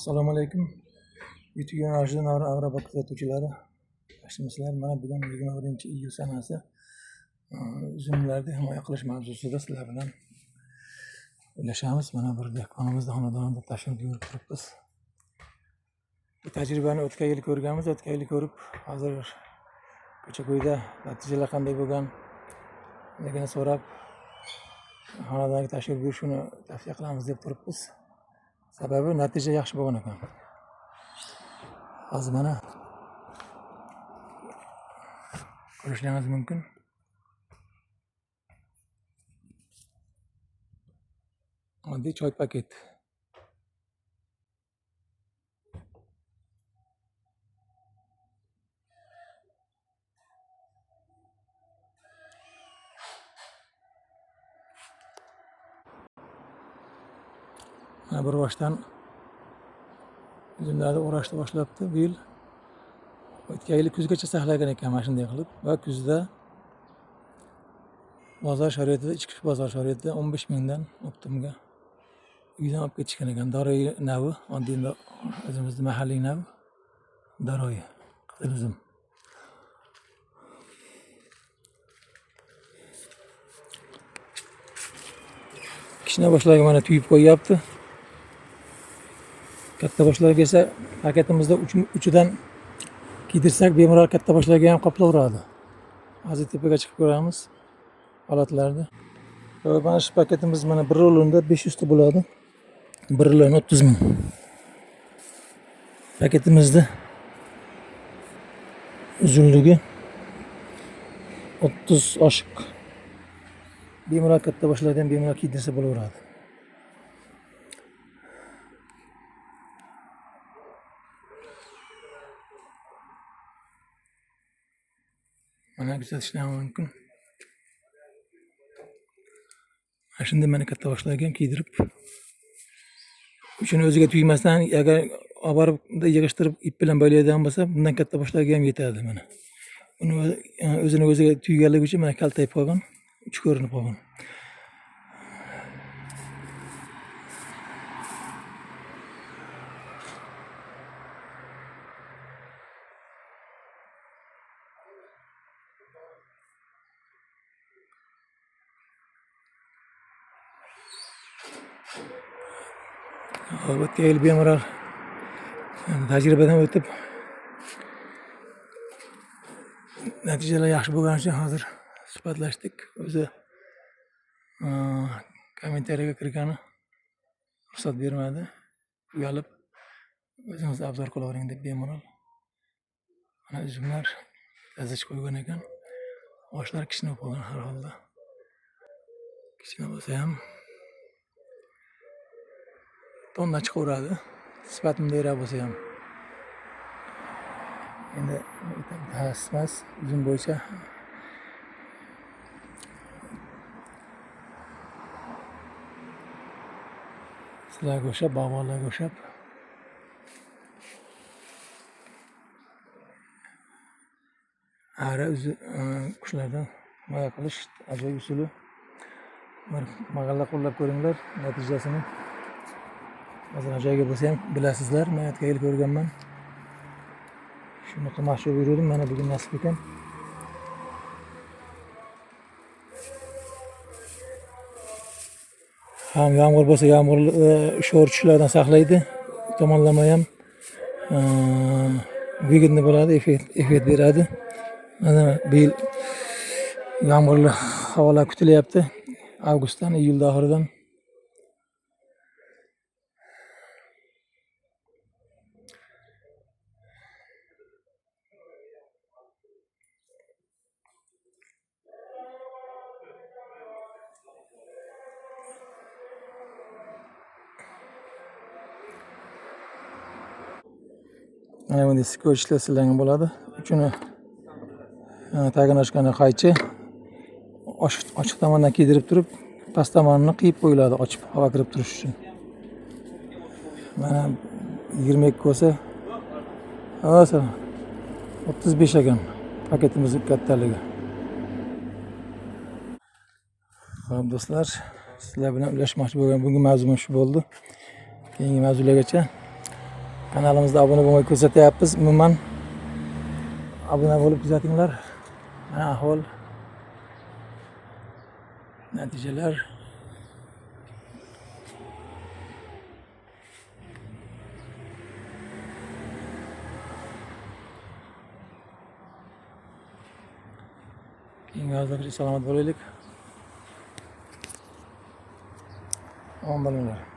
Assalomu alaykum. YouTube yo'nalishida Agrobank kuzatuvchilari. Yaxshimisizlar? Mana bugun 21-iyul sanasi uzumlarni himoya qilish mavzusida sizlar bilan o'ylashamiz. Mana bir dehqonimizning xonadonida tashrif buyurib turibmiz. Bu tajribani o'tgan yil ko'rganmiz. O'tgan yil ko'rib, hozir ko'cha-ko'yda natijalar qanday bo'lganligini so'rab xonadonga tashrif buyurishni tavsiya qilamiz deb turibmiz. Sababi natija yaxshi bo'lgan ekan. Hozir mana ko'rishingiz mumkin. Oddiy choy paket. Mana bir boshdan uzumlarni o'rashni boshlabdi bu yil. O'tgan yil kuzgacha saqlagan ekan mana shunday qilib va kuzda bozor sharoitida, ichki bozor sharoitida 15 mingdan optimga uydan olib ketishgan ekan. Daroyi navi, oddiy o'zimizning mahalliy navi daroyi qizil uzum. Kichkina boshlarga mana tuyib qo'yapti. Katta boshlarga esa paketimizda uchidan kiydirsak bemalol katta boshlarga ham qoplayveradi. Hozir tepaga chiqib ko'ramiz holatlarni. Mana shu paketimiz mana bir rulonda 500 ta bo'ladi. 1 rulon 30 ming. Paketimizda uzunligi 30 oshiq. Bemalol katta boshlardan bemalol kiydirsa bo'laveradi. Mana kuzatishlar mumkin. Mana shunday mana katta boshlarga ham kiydirib, uchini o'ziga tuymasdan agar olib borib yig'ishtirib ip bilan bo'laydigan bo'lsa, bundan katta boshlarga ham yetadi mana. Uni o'zini o'ziga tuyganligi uchun mana kaltayib qolgan, uchi ko'rinib qolgan. O'tgan yil bemalol tajribadan o'tib natijalar yaxshi bo'lgani uchun hozir suhbatlashdik. O'zi kommentariyaga kirgani ruxsat bermadi. Uyalib o'zingiz obzor qilavering deb bemalol. Mana uzumlar tazich qo'ygan ekan. Boshlar kichkina bo'lgan har holda. Kichkina bo'lsa ham tonna chiqaveradi. Sifat mundayroq bo'lsa ham. Endi mutaxassis uzum bo'yicha sizlarga o'xshab, bog'bonlarga o'xshab ara qushlardan himoya qilish ajoyib usuli. Bir mahalla qo'llab ko'ringlar, natijasini hozir joyga bo'lsa ham bilasizlar. Men o'tgan yil ko'rganman. Shuni qilmoqchi bo'ldim, mana bugun nasib ekan. Ham yomg'ir bo'lsa, yomg'ir sho'r tushlardan saqlaydi. Tomonlama ham vigidni bo'ladi, effekt beradi. Mana bu yil yomg'irli havolar kutilyapti. Avgustdan, iyul oxiridan. Mana bunday skochlar silangan bo'ladi. Uchini tagini ochgani qaychi ochiq tomondan kiydirib turib, past tomonini qiyib qo'yiladi, ochib havo kirib turish uchun. Mana 22 bo'lsa, hozir 35 ekan paketimiz kattaligi. Xo'p do'stlar, sizlar bilan ulashmoqchi bo'lgan bugungi mavzum shu bo'ldi. Keyingi mavzulargacha Kanalimizda obuna bo'lmay ko'rsatyapmiz. Umuman obuna bo'lib kuzatinglar. Mana ahvol, natijalar. Keyingi yozda salomat bo'laylik. Omon bo'linglar.